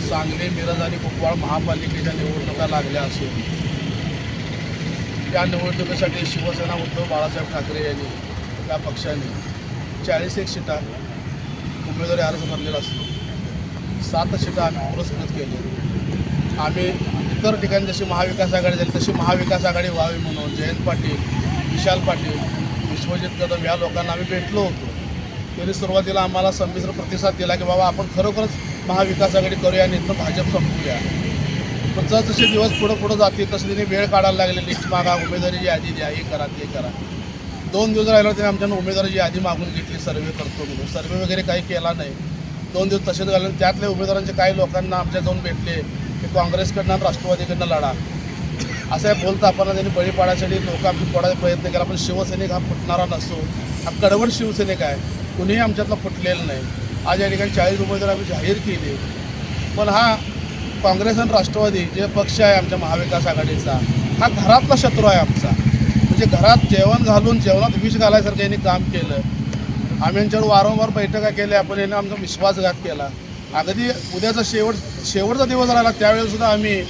सांगली, मिरज आणि कुपवाड महापालिकेच्या निवडणुका लागल्या असून त्या निवडणुकीसाठी शिवसेना उद्धव बाळासाहेब ठाकरे यांनी त्या पक्षाने 41 सीटा उमेदवारी अर्ज भरलेला असून 7 सीटा आम्ही पुरस्कृत केले. आम्ही इतर ठिकाणी जशी महाविकास आघाडी झाली तशी महाविकास आघाडी व्हावी म्हणून जयंत पाटील, विशाल पाटील, विश्वजित कदम या लोकांना आम्ही भेटलो होतो. त्यांनी सुरुवातीला आम्हाला संमिश्र प्रतिसाद दिला की बाबा आपण खरोखरच महाविकास आघाडी करूया आणि इथं भाजप संपवूया. पण जसे दिवस पुढं जातील तसे त्यांनी वेळ काढायला लागले. लिस्ट मागा, उमेदवारीची यादी द्या, हे करा ते करा. 2 दिवस राहिल्यावर त्यांनी आमच्यानं उमेदवाराची यादी मागून घेतली सर्वे करतो म्हणून. सर्वे वगैरे काही केला नाही. 2 दिवस तसेच घालून त्यातल्या उमेदवारांचे काही लोकांना आमच्या जाऊन भेटले की काँग्रेसकडनं आणि राष्ट्रवादीकडनं लढा असं बोलता आपण त्यांनी बळी पाडण्यासाठी लोक आमची फोडायचा प्रयत्न केला. पण शिवसैनिक हा फुटणारा नसतो. हा कडवट शिवसैनिक आहे. कुणीही आमच्यातला फुटलेलं नाही. आज या ठिकाणी 40 उमेदवार आम्ही जाहीर केले. पण हा काँग्रेस आणि राष्ट्रवादी जे पक्ष आहे आमच्या महाविकास आघाडीचा हा घरातला शत्रू आहे आमचा. म्हणजे घरात जेवण घालून जेवणात विष घालायसारखं यांनी काम केलं. आम्ही यांच्यावर वारंवार बैठका केल्या पण यांनी आमचा विश्वासघात केला. अगदी उद्याचा शेवटचा दिवस राहिला त्यावेळेसुद्धा आम्ही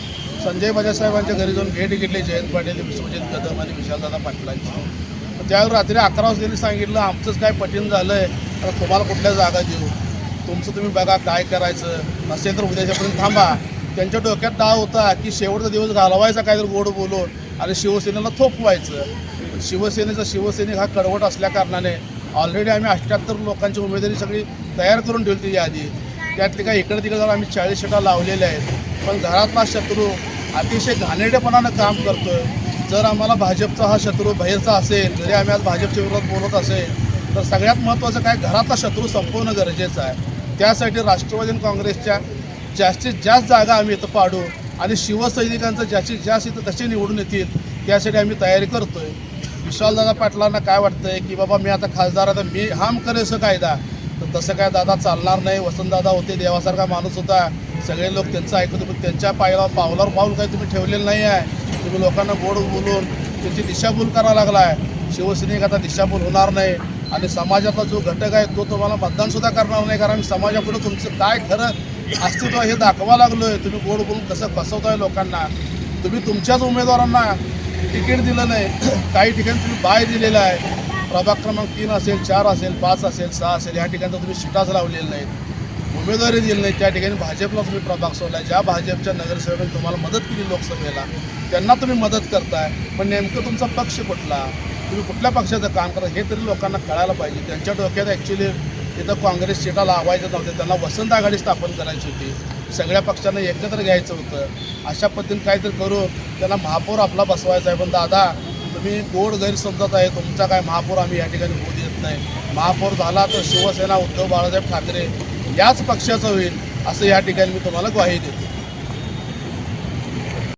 संजय बाजासाहेबांच्या घरी जाऊन भेट घेतली. जयंत पाटील, विश्वजित कदम आणि विशालदादा पाटलांची. त्यावेळी रात्री 11 वाजता त्यांनी सांगितलं आमचंच काय पटीन झालं आहे तर तुम्हाला कुठल्या जागा देऊ, तुमचं तुम्ही बघा काय करायचं असेल तर उद्याच्यापर्यंत थांबा. त्यांच्या डोक्यात डाव होता की शेवटचा दिवस घालवायचा काहीतरी गोड बोलून आणि शिवसेनेला थोपवायचं. शिवसैनिक हा कडवट असल्या कारणाने ऑलरेडी आम्ही 78 लोकांची उमेदवारी सगळी तयार करून ठेवली ती यादी. त्यातली काय इकडे तिकडे जर आम्ही 40 सीटा लावलेल्या आहेत. पण घरातला शत्रू अतिशय घाणेरडेपणानं काम करतोय. जर आम्हाला भाजपचा हा शत्रू बाहेरचा असेल, जरी आम्ही आज भाजपच्या विरोधात बोलत असेल तर सगळ्यात महत्त्वाचं काय घरातला शत्रू संपवणं गरजेचं आहे. त्यासाठी राष्ट्रवादी आणि काँग्रेसच्या जास्तीत जास्त जागा आम्ही इथं पाडू आणि शिवसैनिकांचं जास्तीत जास्त इथं कसे निवडून येतील त्यासाठी आम्ही तयारी करतो आहे. विशालदादा पाटलांना काय वाटतं आहे की बाबा मी आता खासदार आता मी हम करेसं कायदा तर तसं काय दादा चालणार नाही. वसंतदादा होते, देवासारखा माणूस होता, सगळे लोक त्यांचं ऐकत होते. पण त्यांच्या पावलावर पाऊल काही तुम्ही ठेवलेलं नाही आहे. तुम्ही लोकांना गोड बोलून त्यांची दिशाभूल करायला लागला आहे. शिवसैनिक आता दिशाभूल होणार नाही आणि समाजातला जो घटक आहे तो तुम्हाला मतदानसुद्धा करणार नाही. कारण समाजापुढे तुमचं काय खरं अस्तित्व हे दाखवा लागलो आहे. तुम्ही गोड बोलून कसं फसवताय लोकांना. तुम्ही तुमच्याच उमेदवारांना तिकीट दिलं नाही. काही ठिकाणी तुम्ही बाय दिलेला आहे. प्रभाग क्रमांक 3 असेल, 4 असेल, 5 असेल, 6 असेल या ठिकाणी तुम्ही सीटाच लावलेल्या नाहीत. उमेदवारी दिली नाही. त्या ठिकाणी भाजपला तुम्ही प्रभाग सोडला. ज्या भाजपच्या नगरसेवकांनी तुम्हाला मदत केली लोकसभेला त्यांना तुम्ही मदत करताय. पण नेमकं तुमचा पक्ष कुठला, तुम्ही कुठल्या पक्षाचं काम करा हे तरी लोकांना कळायला पाहिजे. त्यांच्या डोक्यात ॲक्च्युली इथं काँग्रेस सीटा लावायचं नव्हते. त्यांना वसंत आघाडी स्थापन करायची होती. सगळ्या पक्षांना एकत्र घ्यायचं होतं. अशा पद्धतीने काहीतरी करून त्यांना महापौर आपला बसवायचा आहे. पण दादा तुम्ही गोड गैरसमजत आहे. तुमचा काय महापौर आम्ही या ठिकाणी होऊ देत नाही. महापौर झाला तर शिवसेना उद्धव बाळासाहेब ठाकरे याच पक्षाचं होईल असं या ठिकाणी मी तुम्हाला ग्वाही देतो.